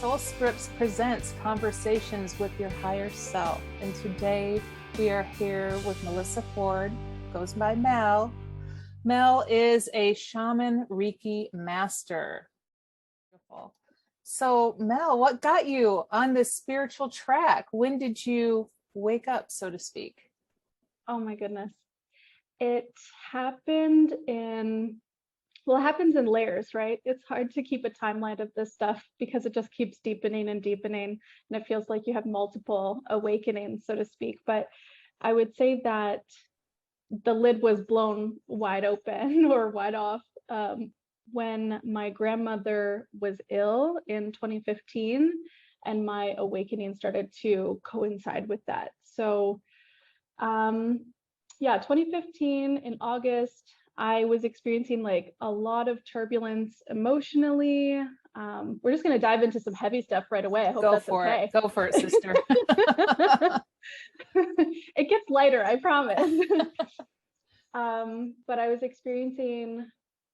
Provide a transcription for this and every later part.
Soul Scripts presents Conversations with Your Higher Self. And today we are here with Melissa Ford, goes by Mel. Mel is a shaman Reiki master. Beautiful. So Mel, what got you on this spiritual track? When did you wake up, so to speak? Oh my goodness. It happened it happens in layers, right? It's hard to keep a timeline of this stuff because it just keeps deepening and deepening. And it feels like you have multiple awakenings, so to speak. But I would say that the lid was blown wide open or wide off when my grandmother was ill in 2015, and my awakening started to coincide with that. So 2015 in August, I was experiencing like a lot of turbulence emotionally. We're just going to dive into some heavy stuff right away. I hope that's okay. Go for it, sister. It gets lighter, I promise. But I was experiencing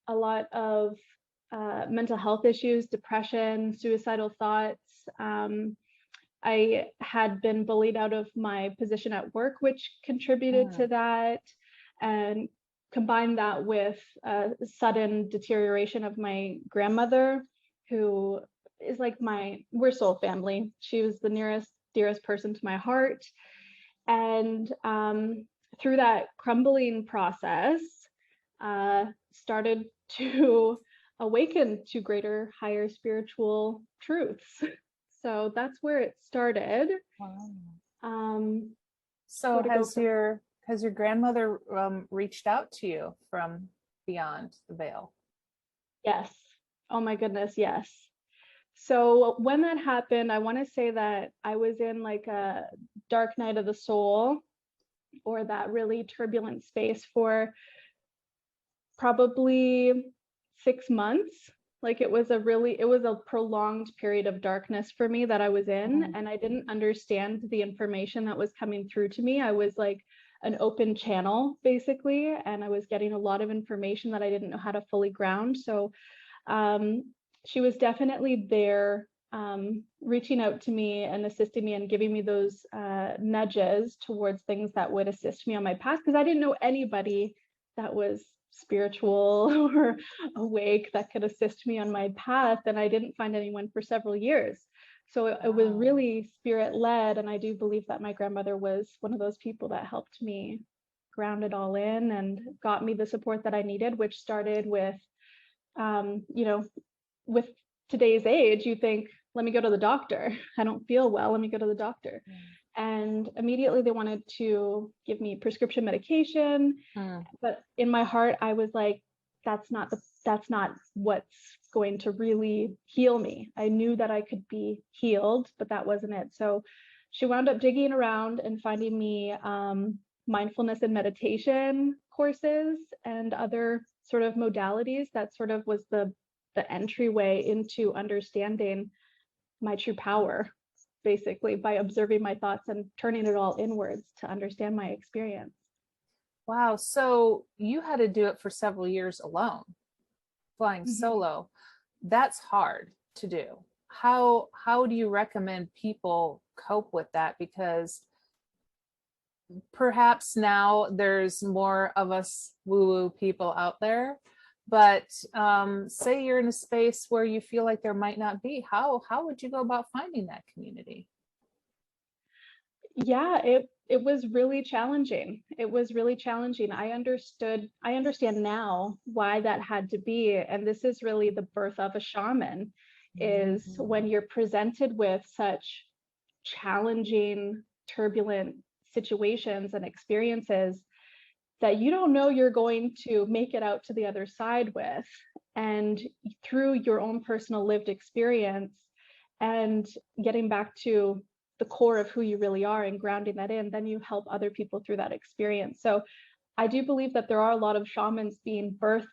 a lot of mental health issues, depression, suicidal thoughts. I had been bullied out of my position at work, which contributed to that, and combine that with sudden deterioration of my grandmother, who is like we're soul family. She was the dearest person to my heart. And through that crumbling process, started to awaken to greater, higher spiritual truths. So that's where it started. Wow. So has your grandmother reached out to you from beyond the veil? Yes. Oh my goodness, yes. So when that happened, I want to say that I was in like a dark night of the soul, or that really turbulent space, for probably 6 months. Like it was a prolonged period of darkness for me that I was in, and I didn't understand the information that was coming through to me. I was like an open channel basically, and I was getting a lot of information that I didn't know how to fully ground. So she was definitely there, reaching out to me and assisting me and giving me those nudges towards things that would assist me on my path, because I didn't know anybody that was spiritual or awake that could assist me on my path, and I didn't find anyone for several years. So it was really spirit led, and I do believe that my grandmother was one of those people that helped me ground it all in and got me the support that I needed, which started with with today's age, you think, let me go to the doctor. I don't feel well, let me go to the doctor. And immediately they wanted to give me prescription medication. But in my heart, I was like, that's not what's going to really heal me. I knew that I could be healed, but that wasn't it. So she wound up digging around and finding me mindfulness and meditation courses and other sort of modalities. That sort of was the entryway into understanding my true power, basically, by observing my thoughts and turning it all inwards to understand my experience. Wow. So you had to do it for several years alone, flying solo. That's hard to do. How do you recommend people cope with that? Because perhaps now there's more of us woo-woo people out there, but say you're in a space where you feel like there might not be. How would you go about finding that community? Yeah, it was really challenging. It was really challenging. I understand now why that had to be. And this is really the birth of a shaman, is when you're presented with such challenging, turbulent situations and experiences that you don't know you're going to make it out to the other side with. And through your own personal lived experience and getting back to the core of who you really are and grounding that in, then you help other people through that experience. So I do believe that there are a lot of shamans being birthed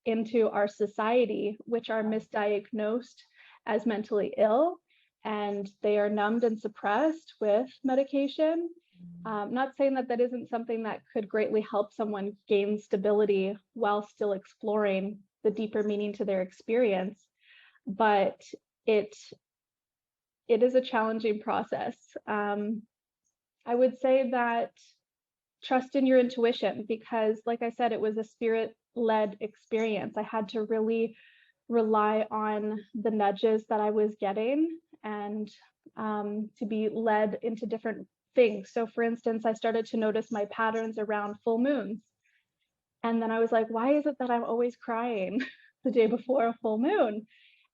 into our society, which are misdiagnosed as mentally ill, and they are numbed and suppressed with medication. Not saying that isn't something that could greatly help someone gain stability while still exploring the deeper meaning to their experience, but it it is a challenging process. I would say that trust in your intuition, because like I said, it was a spirit-led experience. I had to really rely on the nudges that I was getting, and to be led into different things. So for instance, I started to notice my patterns around full moons. And then I was like, why is it that I'm always crying the day before a full moon?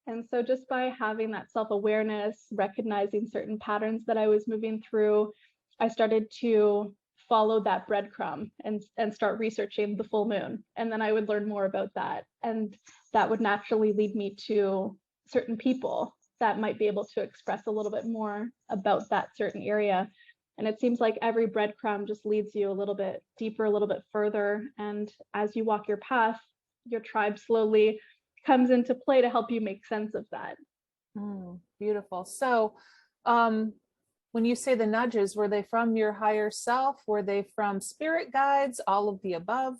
And so just by having that self-awareness, recognizing certain patterns that I was moving through, I started to follow that breadcrumb and start researching the full moon. And then I would learn more about that. And that would naturally lead me to certain people that might be able to express a little bit more about that certain area. And it seems like every breadcrumb just leads you a little bit deeper, a little bit further. And as you walk your path, your tribe slowly comes into play to help you make sense of that. Beautiful. So, when you say the nudges, were they from your higher self? Were they from spirit guides? All of the above?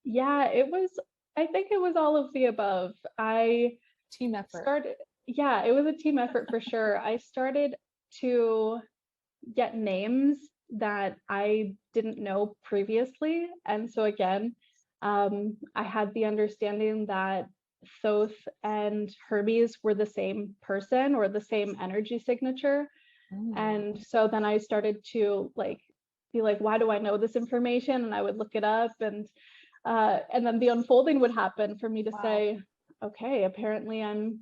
Yeah, I think it was all of the above. Team effort. Yeah, it was a team effort for sure. I started to get names that I didn't know previously. And so again, I had the understanding that Thoth and Hermes were the same person or the same energy signature. And so then I started to be like, why do I know this information? And I would look it up, and then the unfolding would happen for me to say, okay, apparently I'm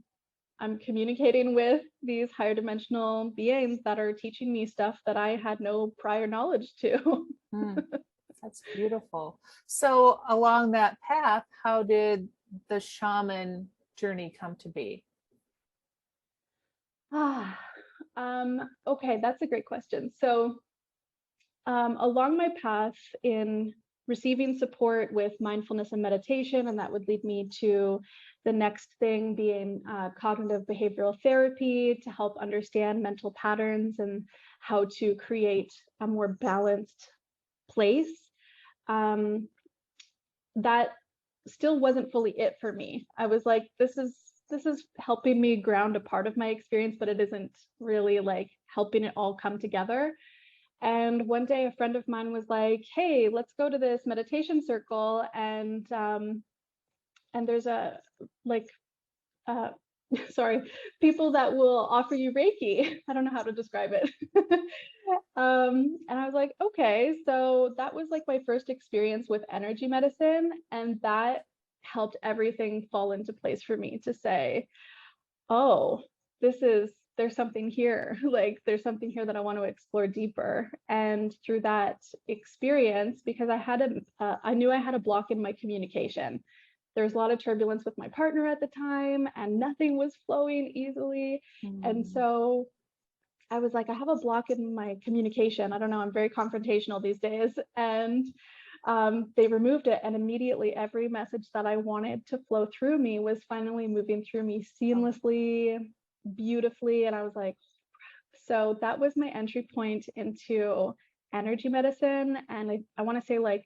communicating with these higher dimensional beings that are teaching me stuff that I had no prior knowledge to. That's beautiful. So along that path, how did the shaman journey come to be? Okay, that's a great question. So along my path in receiving support with mindfulness and meditation, and that would lead me to the next thing being cognitive behavioral therapy to help understand mental patterns and how to create a more balanced place. That still wasn't fully it for me. I was like, this is helping me ground a part of my experience, but it isn't really like helping it all come together. And one day a friend of mine was like, hey, let's go to this meditation circle, and there's a sorry, people that will offer you Reiki. I don't know how to describe it. And I was like, okay. So that was like my first experience with energy medicine, and that helped everything fall into place for me to say, oh, there's something here. Like there's something here that I want to explore deeper. And through that experience, because I knew I had a block in my communication. There was a lot of turbulence with my partner at the time, and nothing was flowing easily. And so I was like, I have a block in my communication. I don't know, I'm very confrontational these days. And they removed it, and immediately every message that I wanted to flow through me was finally moving through me seamlessly, beautifully. And I was like, so that was my entry point into energy medicine. And I want to say like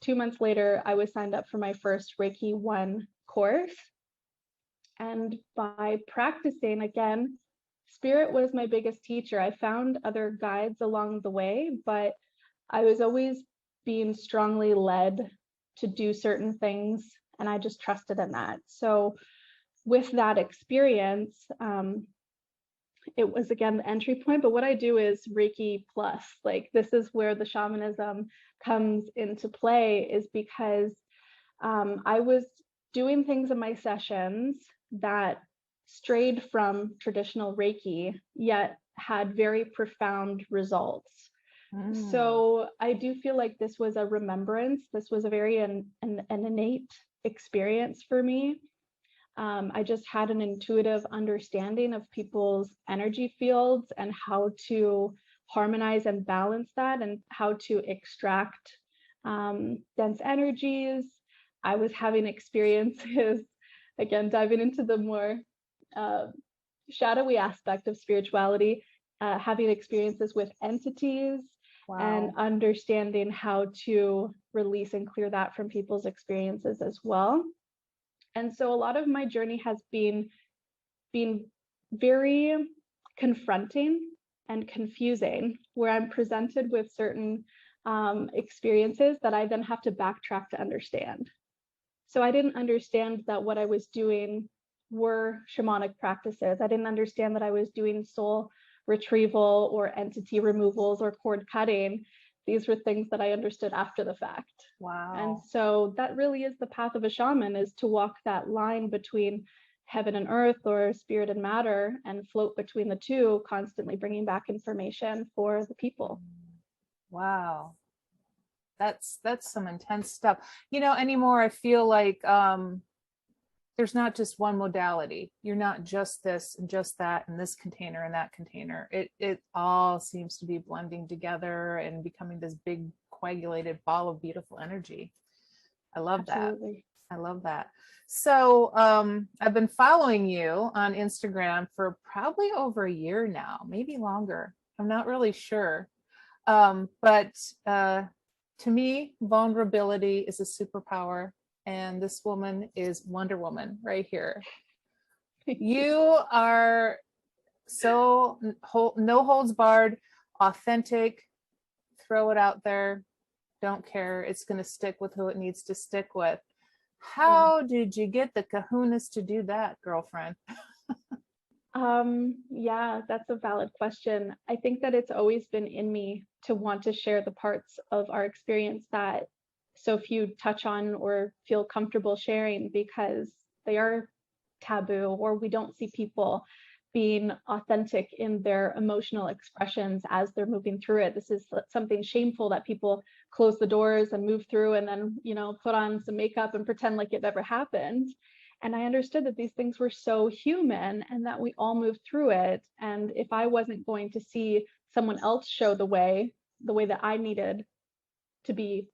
2 months later, I was signed up for my first Reiki 1 course. And by practicing, again, spirit was my biggest teacher. I found other guides along the way, but I was always being strongly led to do certain things, and I just trusted in that. So with that experience, it was again the entry point. But what I do is Reiki plus. Like this is where the shamanism comes into play, is because I was doing things in my sessions that strayed from traditional Reiki, yet had very profound results. So I do feel like this was a remembrance. This was a very an innate experience for me. I just had an intuitive understanding of people's energy fields and how to harmonize and balance that, and how to extract dense energies. I was having experiences, again, diving into the more shadowy aspect of spirituality, having experiences with entities. And understanding how to release and clear that from people's experiences as well. And so a lot of my journey has been very confronting and confusing, where I'm presented with certain experiences that I then have to backtrack to understand. So I didn't understand that what I was doing were shamanic practices. I didn't understand that I was doing soul retrieval or entity removals or cord cutting. These were things that I understood after the fact. Wow. And so that really is the path of a shaman, is to walk that line between heaven and earth, or spirit and matter, and float between the two, constantly bringing back information for the people. Wow. That's some intense stuff. Anymore I feel like there's not just one modality. You're not just this and just that and this container and that container. It all seems to be blending together and becoming this big coagulated ball of beautiful energy. I love Absolutely. that. I love that. So I've been following you on Instagram for probably over a year now, maybe longer. I'm not really sure. But to me, vulnerability is a superpower. And this woman is Wonder Woman right here. You are so no holds barred, authentic, throw it out there, don't care. It's going to stick with who it needs to stick with. How did you get the kahunas to do that, girlfriend? Yeah, that's a valid question. I think that it's always been in me to want to share the parts of our experience that so few touch on or feel comfortable sharing, because they are taboo, or we don't see people being authentic in their emotional expressions as they're moving through it. This is something shameful that people close the doors and move through and then, put on some makeup and pretend like it never happened. And I understood that these things were so human and that we all move through it. And if I wasn't going to see someone else show the way that I needed to be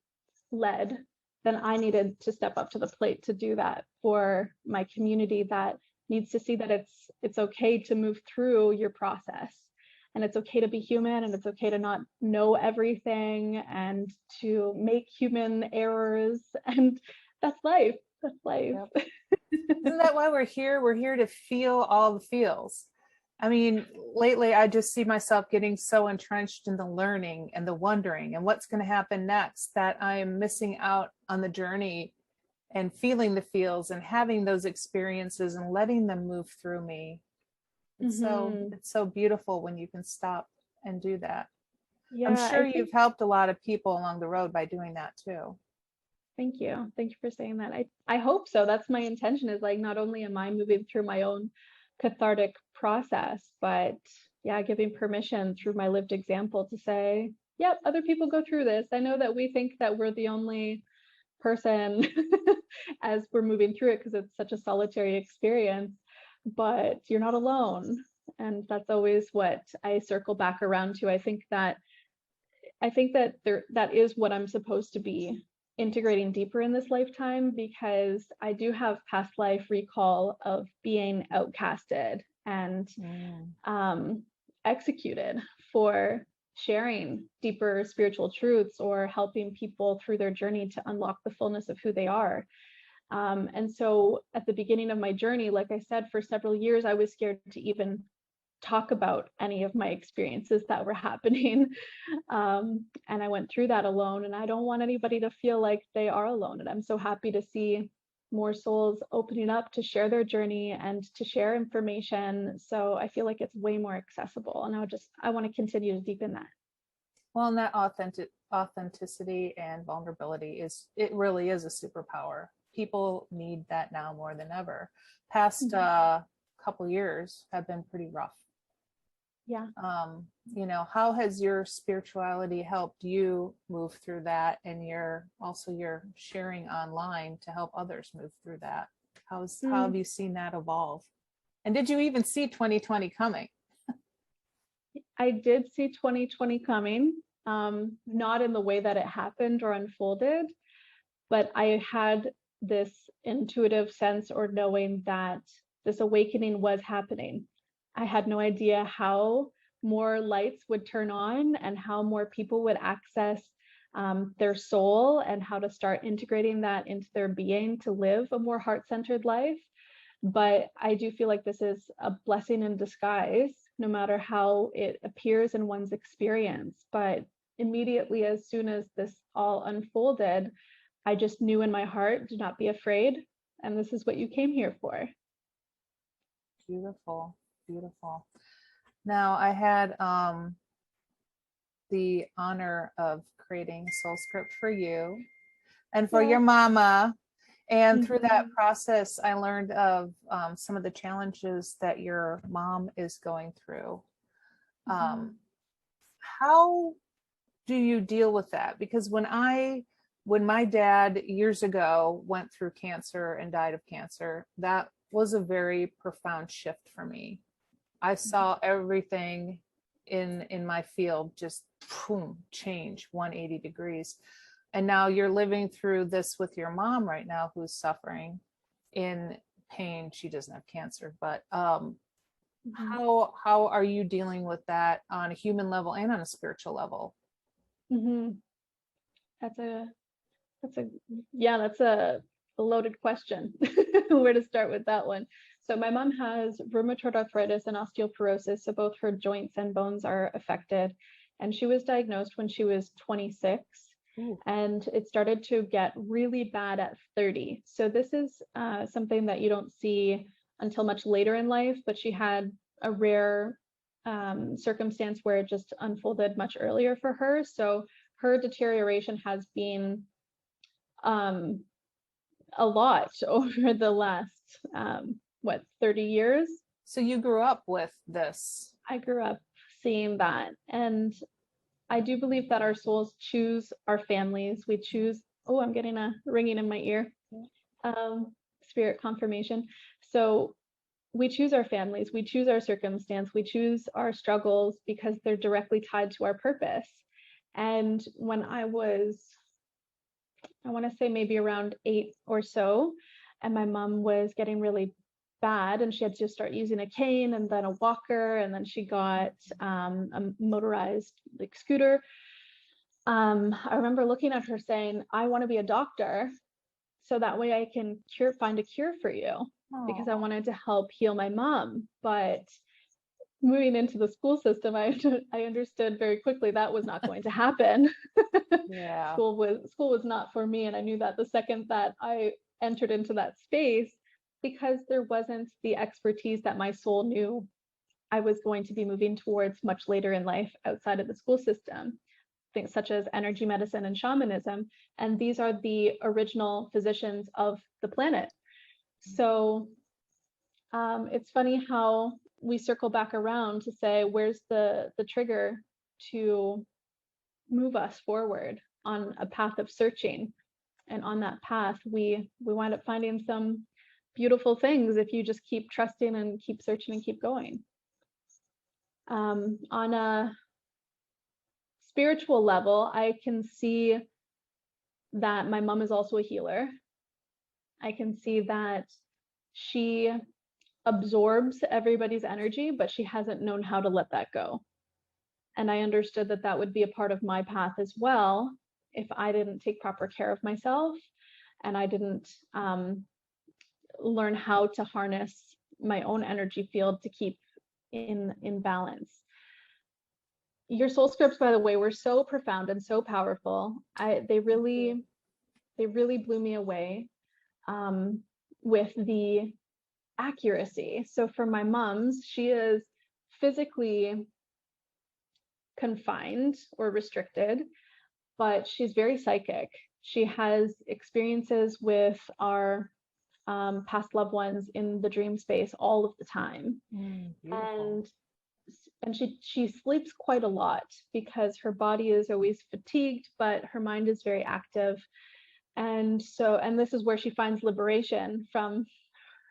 led, then I needed to step up to the plate to do that for my community that needs to see that it's okay to move through your process, and it's okay to be human, and it's okay to not know everything, and to make human errors, and that's life. That's life. Yep. Isn't that why we're here? We're here to feel all the feels. I mean, lately I just see myself getting so entrenched in the learning and the wondering and what's going to happen next that I am missing out on the journey and feeling the feels and having those experiences and letting them move through me. It's so beautiful when you can stop and do that. Yeah, I'm sure you've helped a lot of people along the road by doing that too. Thank you. Thank you for saying that. I hope so. That's my intention, is like, not only am I moving through my own cathartic process, but giving permission through my lived example to say, yep, other people go through this. I know that we think that we're the only person as we're moving through it because it's such a solitary experience, but you're not alone. And that's always what I circle back around to. I think that that is what I'm supposed to be integrating deeper in this lifetime, because I do have past life recall of being outcasted and executed for sharing deeper spiritual truths or helping people through their journey to unlock the fullness of who they are. And so at the beginning of my journey, like I said, for several years, I was scared to even talk about any of my experiences that were happening. And I went through that alone, and I don't want anybody to feel like they are alone. And I'm so happy to see more souls opening up to share their journey and to share information. So I feel like it's way more accessible, and I want to continue to deepen that. Well, and that authenticity and vulnerability it really is a superpower. People need that now more than ever. Past couple years have been pretty rough. Yeah. How has your spirituality helped you move through that, and your sharing online to help others move through that? How have you seen that evolve? And did you even see 2020 coming? I did see 2020 coming, not in the way that it happened or unfolded, but I had this intuitive sense or knowing that this awakening was happening. I had no idea how more lights would turn on and how more people would access their soul, and how to start integrating that into their being to live a more heart-centered life. But I do feel like this is a blessing in disguise, no matter how it appears in one's experience. But immediately, as soon as this all unfolded, I just knew in my heart, do not be afraid. And this is what you came here for. Beautiful, beautiful. Now, I had the honor of creating Soul Script for you and for your mama. And through that process, I learned of some of the challenges that your mom is going through. How do you deal with that? Because when my dad years ago went through cancer and died of cancer, that was a very profound shift for me. I saw everything in my field just boom, change 180 degrees. And now you're living through this with your mom right now, who's suffering in pain. She doesn't have cancer, but how are you dealing with that on a human level and on a spiritual level? That's a loaded question. Where to start with that one? So my mom has rheumatoid arthritis and osteoporosis, so both her joints and bones are affected. And she was diagnosed when she was 26. Ooh. And it started to get really bad at 30. So this is something that you don't see until much later in life, but she had a rare circumstance where it just unfolded much earlier for her. So her deterioration has been a lot over the last 30 years. So you grew up with this. I grew up seeing that, and I do believe that our souls choose our families. We choose, I'm getting a ringing in my ear, spirit confirmation. So we choose our families, we choose our circumstance, we choose our struggles because they're directly tied to our purpose. And when I was, I want to say maybe around 8 or so, and my mom was getting really bad, and she had to start using a cane and then a walker, and then she got a motorized scooter. I remember looking at her saying, I want to be a doctor so that way I can find a cure for you. Aww. Because I wanted to help heal my mom. But moving into the school system, I understood very quickly that was not going to happen. Yeah. School was not for me, and I knew that the second that I entered into that space, because there wasn't the expertise that my soul knew I was going to be moving towards much later in life outside of the school system, things such as energy medicine and shamanism. And these are the original physicians of the planet. So it's funny how we circle back around to say, where's the trigger to move us forward on a path of searching? And on that path, we wind up finding some beautiful things if you just keep trusting and keep searching and keep going. On a spiritual level, I can see that my mom is also a healer. I can see that she absorbs everybody's energy, but she hasn't known how to let that go. And I understood that that would be a part of my path as well if I didn't take proper care of myself and I didn't learn how to harness my own energy field to keep in balance. Your soul scripts, by the way, were so profound and so powerful. They really blew me away with the accuracy. So for my mom's, she is physically confined or restricted, but she's very psychic. She has experiences with our past loved ones in the dream space all of the time. And she sleeps quite a lot because her body is always fatigued, but her mind is very active. And this is where she finds liberation from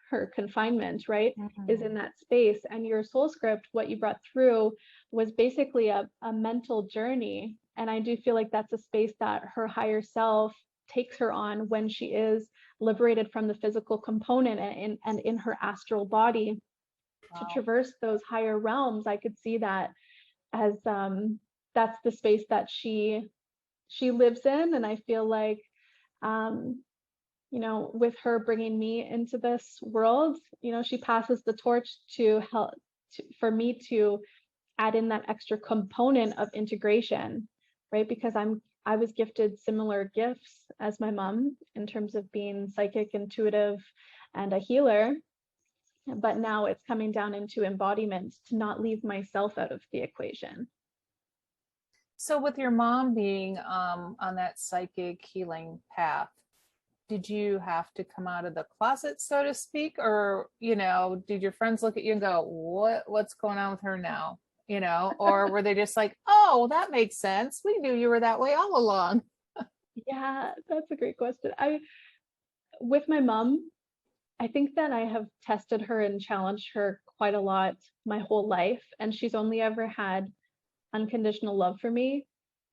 her confinement, right? Is in that space. And your soul script, what you brought through, was basically a mental journey. And I do feel like that's a space that her higher self takes her on when she is liberated from the physical component and in her astral body. Wow. To traverse those higher realms. I could see that as that's the space that she lives in. And I feel like with her bringing me into this world, she passes the torch to help for me to add in that extra component of integration, right? Because I was gifted similar gifts as my mom in terms of being psychic, intuitive, and a healer. But now it's coming down into embodiment to not leave myself out of the equation. So with your mom being on that psychic healing path, did you have to come out of the closet, so to speak? Or, did your friends look at you and go, what's going on with her now? Or were they just like, oh, that makes sense. We knew you were that way all along. Yeah, that's a great question. With my mom, I think that I have tested her and challenged her quite a lot my whole life. And she's only ever had unconditional love for me.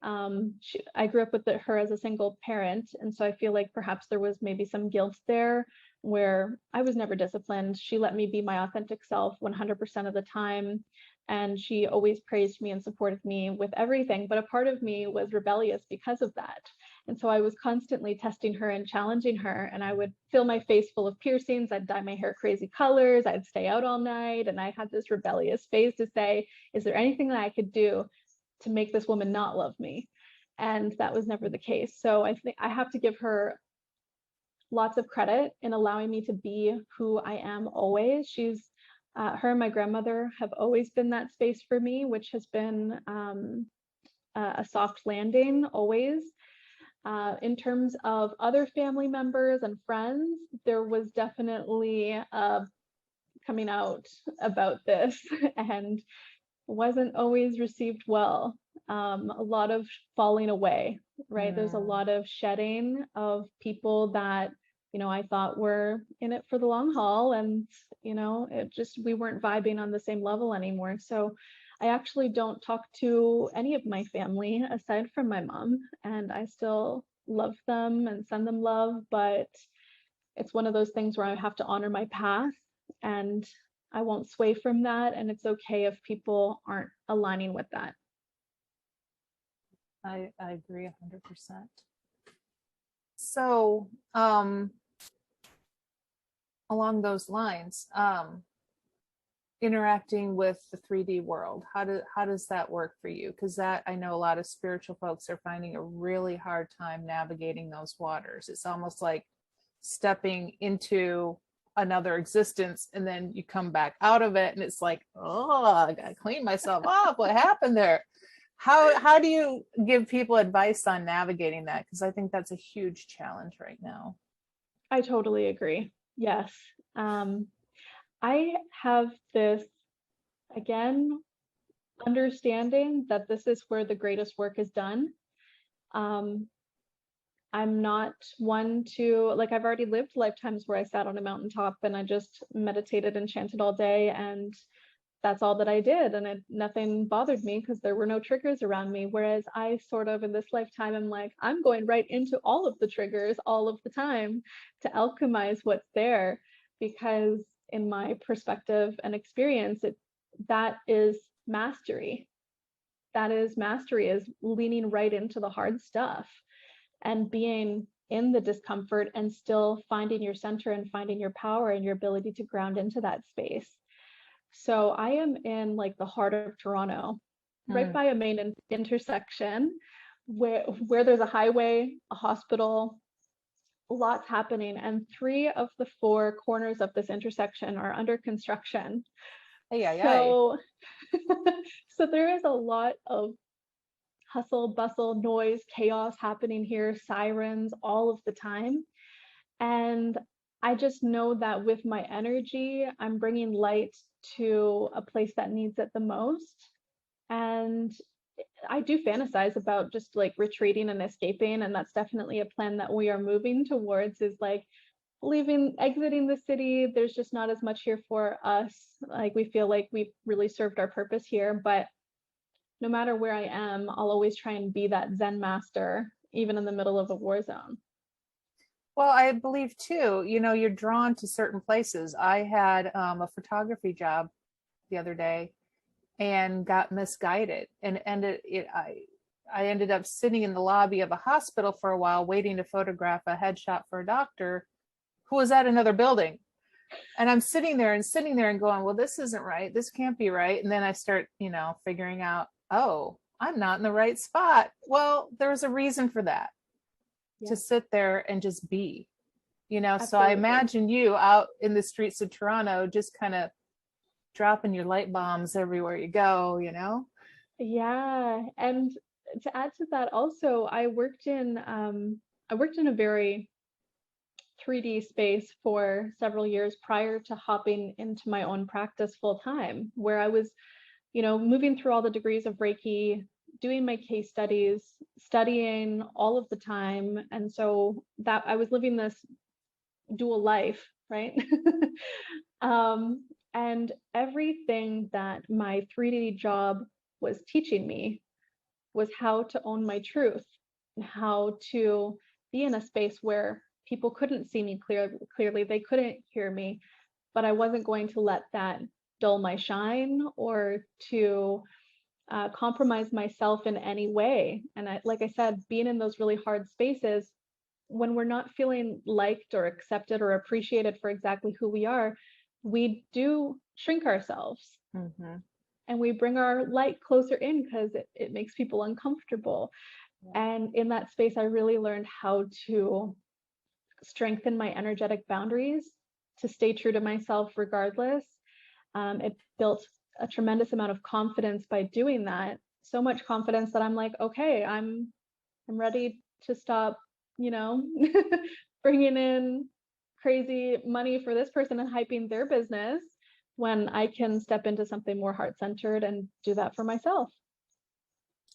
I grew up with her as a single parent. And so I feel like perhaps there was maybe some guilt there where I was never disciplined. She let me be my authentic self 100% of the time. And she always praised me and supported me with everything. But a part of me was rebellious because of that. And so I was constantly testing her and challenging her. And I would fill my face full of piercings. I'd dye my hair crazy colors. I'd stay out all night. And I had this rebellious phase to say, is there anything that I could do to make this woman not love me? And that was never the case. So I think I have to give her lots of credit in allowing me to be who I am always. Her and my grandmother have always been that space for me, which has been a soft landing always. In terms of other family members and friends, there was definitely coming out about this and wasn't always received well. A lot of falling away, right? There's a lot of shedding of people that, I thought were in it for the long haul, and, we weren't vibing on the same level anymore. So I actually don't talk to any of my family aside from my mom, and I still love them and send them love, but it's one of those things where I have to honor my path and I won't sway from that. And it's okay if people aren't aligning with that. I agree 100%. So, along those lines, interacting with the 3D world, how does that work for you? Because that, I know a lot of spiritual folks are finding a really hard time navigating those waters. It's almost like stepping into another existence and then you come back out of it and it's like, oh, I gotta clean myself up. What happened there? How do you give people advice on navigating that? Because I think that's a huge challenge right now. I totally agree. Yes. I have this, again, understanding that this is where the greatest work is done. I'm not one to, like, I've already lived lifetimes where I sat on a mountaintop and I just meditated and chanted all day, and that's all that I did. And nothing bothered me because there were no triggers around me. Whereas I sort of, in this lifetime, I'm like, I'm going right into all of the triggers all of the time to alchemize what's there, because in my perspective and experience, that is mastery. That is mastery, is leaning right into the hard stuff and being in the discomfort and still finding your center and finding your power and your ability to ground into that space. So I am in like the heart of Toronto, right by a main intersection where there's a highway, a hospital, lots happening. And 3 of the 4 corners of this intersection are under construction. So there is a lot of hustle, bustle, noise, chaos happening here, sirens all of the time. And I just know that with my energy, I'm bringing light to a place that needs it the most. And I do fantasize about just like retreating and escaping. And that's definitely a plan that we are moving towards, is like exiting the city. There's just not as much here for us. Like, we feel like we've really served our purpose here, but no matter where I am, I'll always try and be that Zen master, even in the middle of a war zone. Well, I believe too, you're drawn to certain places. I had a photography job the other day and got misguided and I ended up sitting in the lobby of a hospital for a while waiting to photograph a headshot for a doctor who was at another building. And I'm sitting there and going, well, this isn't right. This can't be right. And then I start, figuring out, oh, I'm not in the right spot. Well, there's a reason for that, Yeah, to sit there and just be, so I absolutely. imagine you out in the streets of Toronto, just kind of dropping your light bombs everywhere you go. Yeah, and to add to that also, I worked in a very 3D space for several years prior to hopping into my own practice full time, where I was, moving through all the degrees of Reiki, doing my case studies, studying all of the time. And so that I was living this dual life, right? um, and everything that my 3D job was teaching me was how to own my truth and how to be in a space where people couldn't see me clearly, they couldn't hear me, but I wasn't going to let that dull my shine or to compromise myself in any way. And like I said, being in those really hard spaces, when we're not feeling liked or accepted or appreciated for exactly who we are, we do shrink ourselves. Mm-hmm. And we bring our light closer in because it makes people uncomfortable. Yeah. And in that space, I really learned how to strengthen my energetic boundaries, to stay true to myself regardless. It built a tremendous amount of confidence by doing that. So much confidence that I'm like, okay, I'm ready to stop, you know, bringing in crazy money for this person and hyping their business when I can step into something more heart-centered and do that for myself.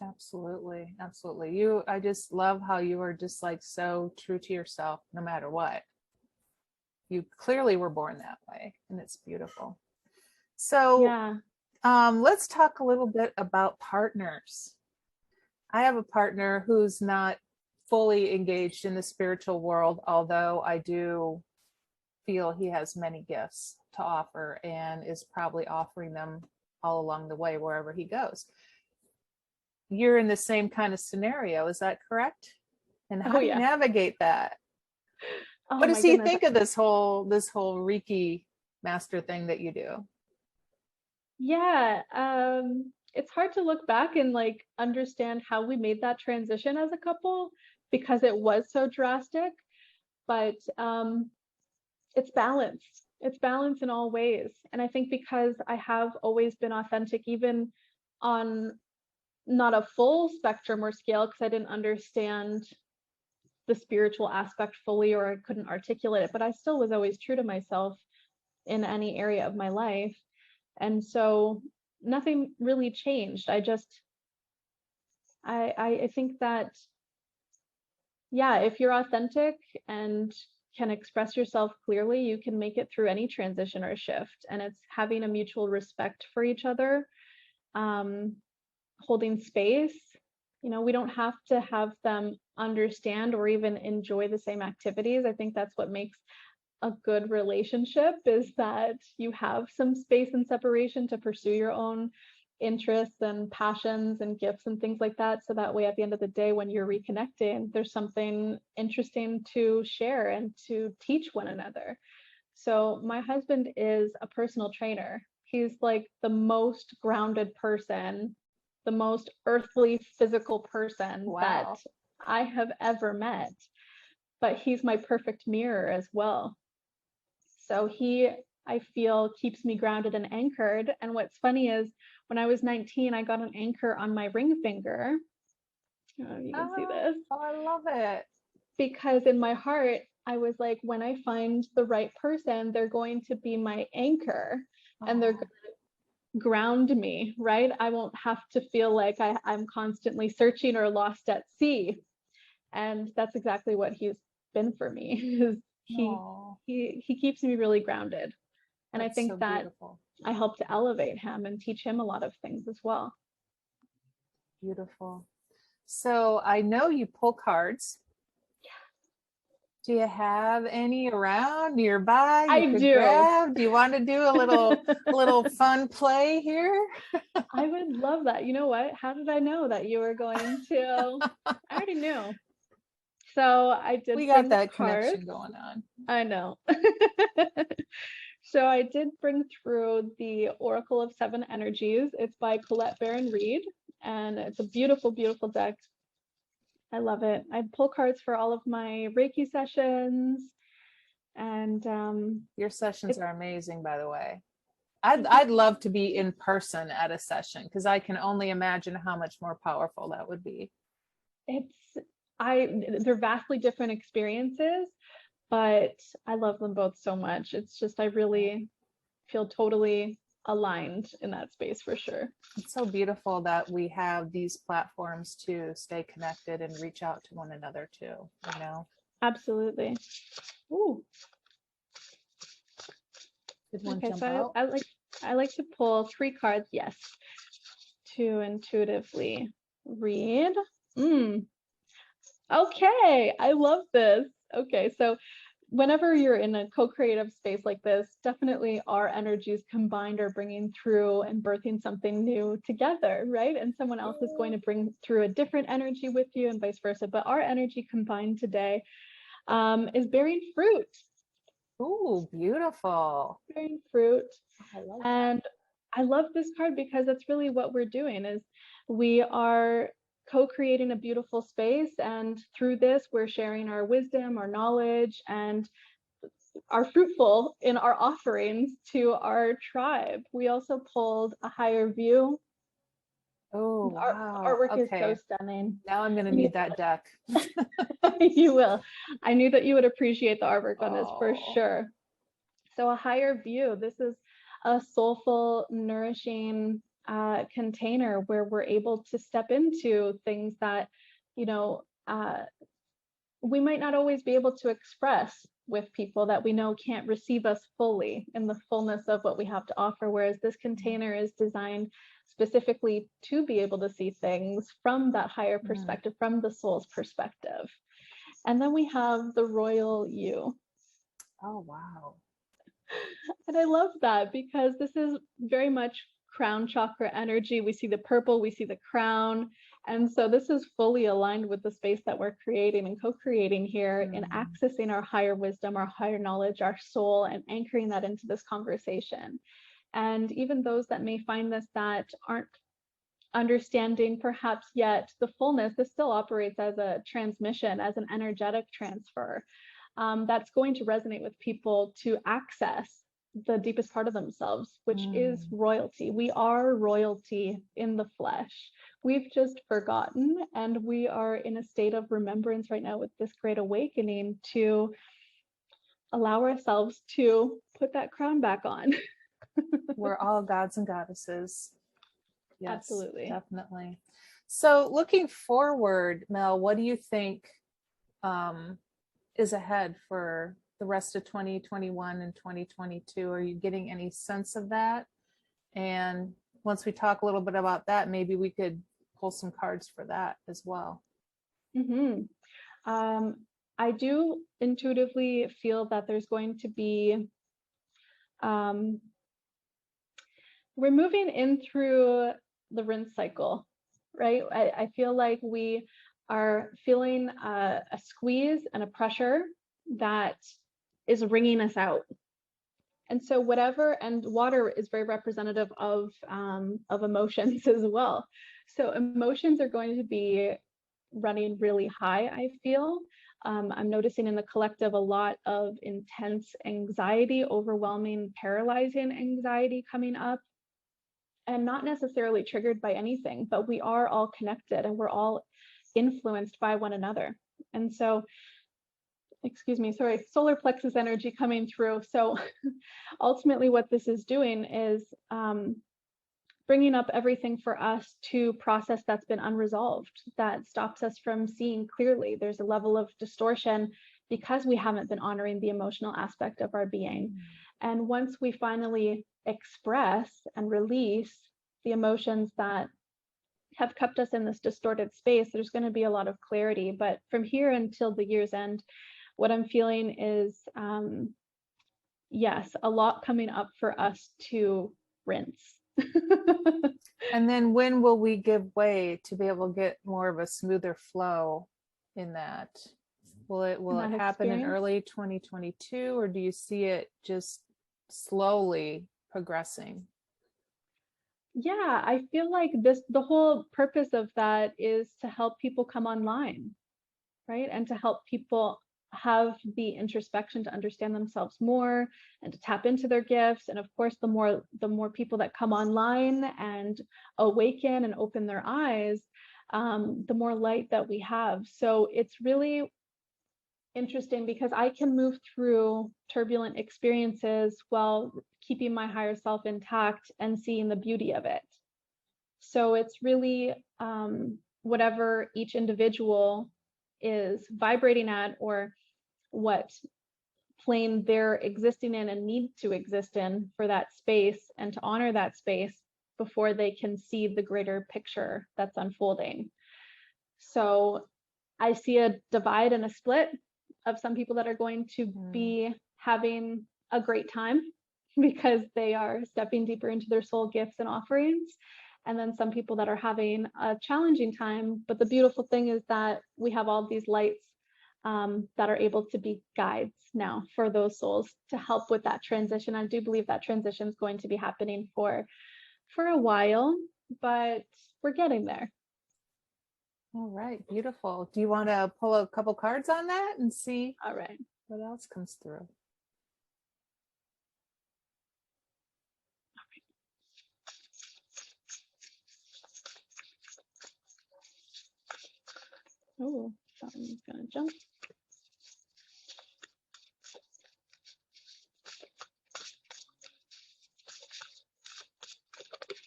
Absolutely. Absolutely. I just love how you are just like so true to yourself no matter what. You clearly were born that way, and it's beautiful. So, Yeah. let's talk a little bit about partners. I have a partner who's not fully engaged in the spiritual world, although I do feel he has many gifts to offer and is probably offering them all along the way wherever he goes. You're in the same kind of scenario, is that correct? And Oh how do you yeah. navigate that? Oh What does my he goodness. think of this whole Reiki master thing that you do? Yeah. It's hard to look back and like understand how we made that transition as a couple because it was so drastic, but it's balance. It's balance in all ways. And I think because I have always been authentic, even on not a full spectrum or scale, because I didn't understand the spiritual aspect fully or I couldn't articulate it, but I still was always true to myself in any area of my life. And so nothing really changed. I think that, yeah, if you're authentic and can express yourself clearly, you can make it through any transition or shift. And it's having a mutual respect for each other, um, holding space. We don't have to have them understand or even enjoy the same activities. I think that's what makes a good relationship, is that you have some space and separation to pursue your own interests and passions and gifts and things like that. So that way, at the end of the day, when you're reconnecting, there's something interesting to share and to teach one another. So my husband is a personal trainer. He's like the most grounded person, the most earthly physical person that Wow. I have ever met. But he's my perfect mirror as well. So he, I feel, keeps me grounded and anchored. And what's funny is when I was 19, I got an anchor on my ring finger. I don't know if you can see Oh, this. oh, I love it. Because in my heart, I was like, when I find the right person, they're going to be my anchor and they're Oh, ground me, right? I won't have to feel like I'm constantly searching or lost at sea. And that's exactly what he's been for me. Is he oh, he keeps me really grounded. And I that's think so that beautiful. I help to elevate him and teach him a lot of things as well. Beautiful. So I know you pull cards. Do you have any around nearby you I could do. grab? Do you want to do a little fun play here? I would love that. You know what? How did I know that you were going to? I already knew. So I We did got bring that cards. connection going on. I know. So I did bring through the Oracle of Seven Energies. It's by Colette Baron Reed, and it's a beautiful, beautiful deck. I love it. I pull cards for all of my Reiki sessions, and your sessions are amazing, by the way. I'd love to be in person at a session, because I can only imagine how much more powerful that would be. They're vastly different experiences, but I love them both so much. It's just, I really feel totally aligned in that space for sure. It's so beautiful that we have these platforms to stay connected and reach out to one another too, you know? Absolutely. Ooh. Did one Okay, jump so out? I like to pull 3 cards, yes, to intuitively read. Okay, I love this. Okay, so whenever you're in a co-creative space like this, definitely our energies combined are bringing through and birthing something new together, right? And someone else is going to bring through a different energy with you and vice versa. But our energy combined today is bearing fruit. Ooh, beautiful. Bearing fruit. I love And I love this card because that's really what we're doing, is we are co-creating a beautiful space, and through this we're sharing our wisdom, our knowledge, and are fruitful in our offerings to our tribe. We also pulled a higher view. Oh, wow. Artwork is so Okay. stunning. Now I'm going to need that deck. You will. I knew that you would appreciate the artwork on this for Oh. sure. So a higher view, this is a soulful, nourishing container where we're able to step into things that, you know, we might not always be able to express with people that we know can't receive us fully in the fullness of what we have to offer. Whereas this container is designed specifically to be able to see things from that higher perspective, from the soul's perspective. And then we have the royal you. Oh, wow. And I love that because this is very much crown chakra energy. We see the purple, we see the crown. And so this is fully aligned with the space that we're creating and co-creating here in accessing our higher wisdom, our higher knowledge, our soul, and anchoring that into this conversation. And even those that may find this that aren't understanding perhaps yet the fullness, this still operates as a transmission, as an energetic transfer. That's going to resonate with people to access the deepest part of themselves, which is royalty. We are royalty in the flesh. We've just forgotten, and we are in a state of remembrance right now with this great awakening to allow ourselves to put that crown back on. We're all gods and goddesses. Yes, absolutely. Definitely. So looking forward, Mel, what do you think is ahead for the rest of 2021 and 2022? Are you getting any sense of that? And once we talk a little bit about that, maybe we could pull some cards for that as well. I do intuitively feel that there's going to be, we're moving in through the rinse cycle, right? I feel like we are feeling a squeeze and a pressure that is wringing us out. And so whatever, and water is very representative of emotions as well. So emotions are going to be running really high, I feel. I'm noticing in the collective a lot of intense anxiety, overwhelming, paralyzing anxiety coming up, and not necessarily triggered by anything, but we are all connected and we're all influenced by one another. And so, excuse me, sorry, solar plexus energy coming through. So ultimately what this is doing is bringing up everything for us to process that's been unresolved, that stops us from seeing clearly. There's a level of distortion because we haven't been honoring the emotional aspect of our being. And once we finally express and release the emotions that have kept us in this distorted space, there's going to be a lot of clarity. But from here until the year's end, what I'm feeling is, yes, a lot coming up for us to rinse. And then when will we give way to be able to get more of a smoother flow in that? Will it happen in early 2022, or do you see it just slowly progressing. Yeah, I feel like the whole purpose of that is to help people come online, right? And to help people have the introspection to understand themselves more and to tap into their gifts. And of course, the more people that come online and awaken and open their eyes, the more light that we have. So it's really interesting because I can move through turbulent experiences while keeping my higher self intact and seeing the beauty of it. So it's really whatever each individual is vibrating at, or what plane they're existing in and need to exist in for that space, and to honor that space before they can see the greater picture that's unfolding. So I see a divide and a split of some people that are going to be having a great time because they are stepping deeper into their soul gifts and offerings. And then some people that are having a challenging time. But the beautiful thing is that we have all these lights that are able to be guides now for those souls to help with that transition. I do believe that transition is going to be happening for a while, but we're getting there. All right, beautiful. Do you want to pull a couple cards on that and see All right. what else comes through? Oh, something's gonna jump.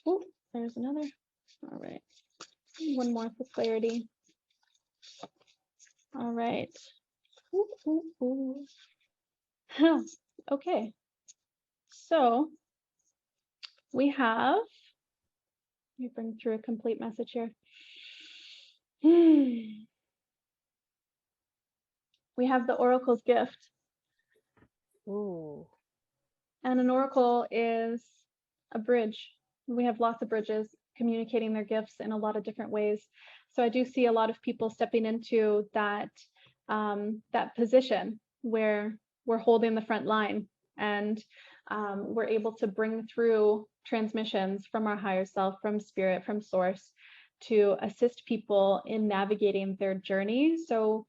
Oh, there's another. All right. One more for clarity. All right. Ooh, ooh, ooh. Huh. Okay. So we have, let me bring through a complete message here. We have the Oracle's gift. Ooh. And an oracle is a bridge. We have lots of bridges communicating their gifts in a lot of different ways. So I do see a lot of people stepping into that that position where we're holding the front line, and we're able to bring through transmissions from our higher self, from spirit, from source, to assist people in navigating their journey. So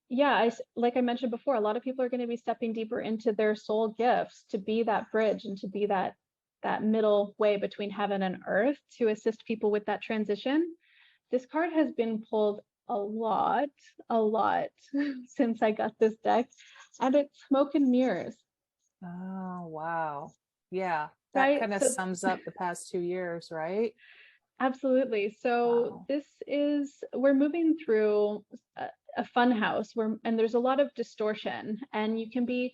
yeah, like I mentioned before, a lot of people are going to be stepping deeper into their soul gifts to be that bridge and to be that middle way between heaven and earth, to assist people with that transition. This card has been pulled a lot since I got this deck, and it's smoke and mirrors. Oh, wow. Yeah, that Right? kind of So sums up the past 2 years, right? absolutely. So Wow. we're moving through a fun house and there's a lot of distortion, and you can be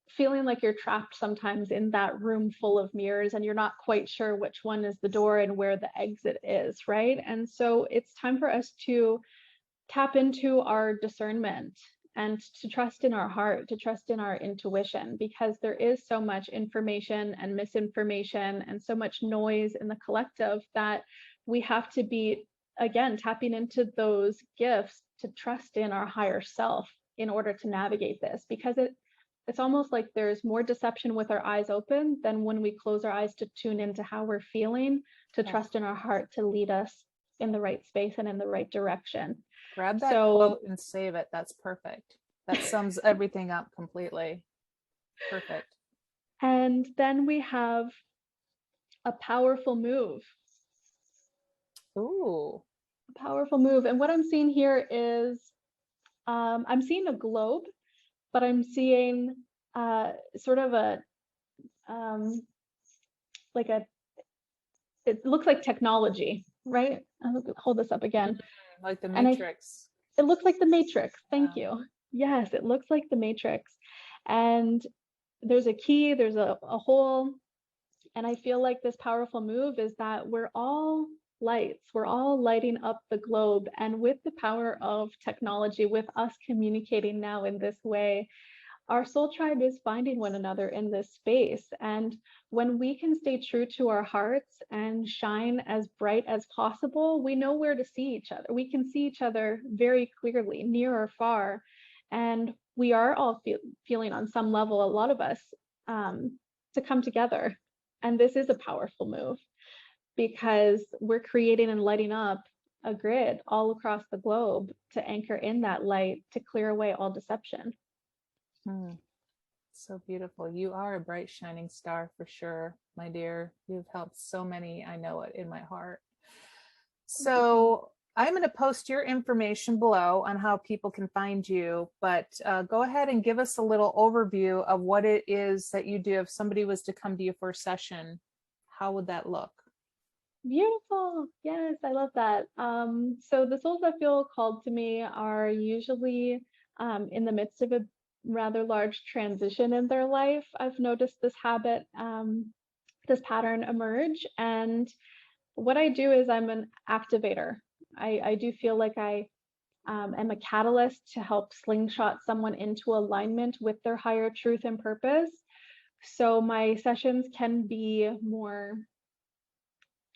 feeling like you're trapped sometimes in that room full of mirrors, and you're not quite sure which one is the door and where the exit is, right? And so it's time for us to tap into our discernment and to trust in our heart, to trust in our intuition, because there is so much information and misinformation and so much noise in the collective that we have to be, again, tapping into those gifts to trust in our higher self in order to navigate this, because it's almost like there's more deception with our eyes open than when we close our eyes to tune into how we're feeling, to trust in our heart to lead us in the right space and in the right direction. Grab that So, quote and save it. That's perfect. That sums everything up completely. Perfect. and then we have a powerful move. Ooh. A powerful move. And what I'm seeing here is I'm seeing a globe, but I'm seeing sort of a like a, it looks like technology, right? I'll hold this up again. Like the And Matrix. it looks like the Matrix. Thank Yeah. you. Yes, it looks like the Matrix. And there's a key, there's a hole. And I feel like this powerful move is that we're all lights. We're all lighting up the globe. And with the power of technology, with us communicating now in this way, our soul tribe is finding one another in this space. And when we can stay true to our hearts and shine as bright as possible, we know where to see each other. We can see each other very clearly, near or far. And we are all feeling on some level, a lot of us, to come together. And this is a powerful move because we're creating and lighting up a grid all across the globe to anchor in that light to clear away all deception. So beautiful. You are a bright, shining star for sure, my dear. You've helped so many. I know it in my heart. So I'm going to post your information below on how people can find you, but go ahead and give us a little overview of what it is that you do. If somebody was to come to you for a session, how would that look? Beautiful. Yes, I love that. So the souls that feel called to me are usually in the midst of a rather large transition in their life. I've noticed this habit, this pattern emerge. And what I do is I'm an activator. I do feel like I am a catalyst to help slingshot someone into alignment with their higher truth and purpose. So my sessions can be more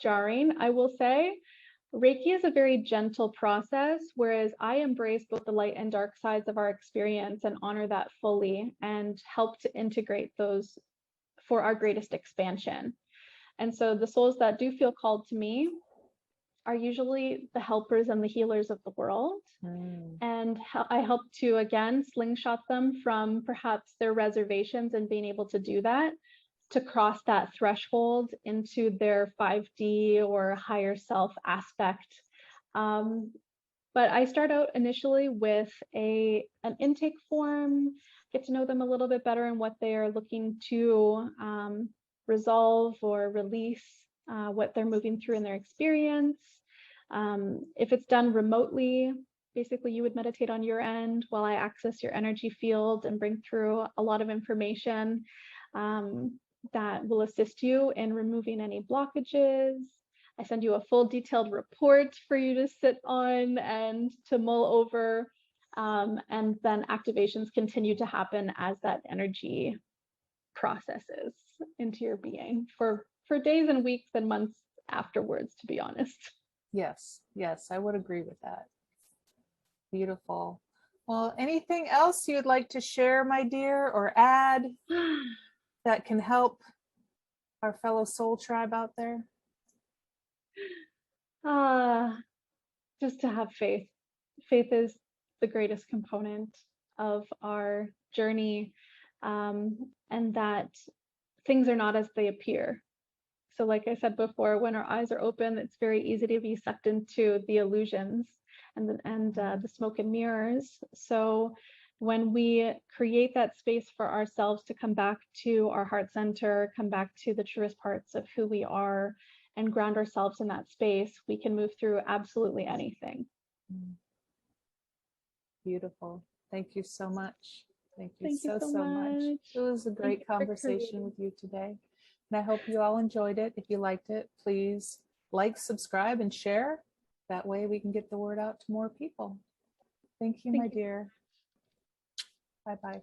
jarring, I will say. Reiki is a very gentle process, whereas I embrace both the light and dark sides of our experience and honor that fully and help to integrate those for our greatest expansion. And so the souls that do feel called to me are usually the helpers and the healers of the world. And I help to, again, slingshot them from perhaps their reservations and being able to do that, to cross that threshold into their 5D or higher self aspect. But I start out initially with an intake form, get to know them a little bit better and what they are looking to resolve or release, what they're moving through in their experience. If it's done remotely, basically you would meditate on your end while I access your energy field and bring through a lot of information that will assist you in removing any blockages. I send you a full detailed report for you to sit on and to mull over. And then activations continue to happen as that energy processes into your being for days and weeks and months afterwards, to be honest. Yes, I would agree with that. Beautiful. Well, anything else you'd like to share, my dear, or add that can help our fellow soul tribe out there? Just to have faith. Faith is the greatest component of our journey, and that things are not as they appear. So like I said before, when our eyes are open, it's very easy to be sucked into the illusions and the smoke and mirrors. So when we create that space for ourselves to come back to our heart center, come back to the truest parts of who we are, and ground ourselves in that space, we can move through absolutely anything. Beautiful. Thank you so much. Thank you Thank you so so much. much. It was a great conversation with you today. And I hope you all enjoyed it. If you liked it, please like, subscribe, and share. That way we can get the word out to more people. Thank you, my dear. Bye-bye.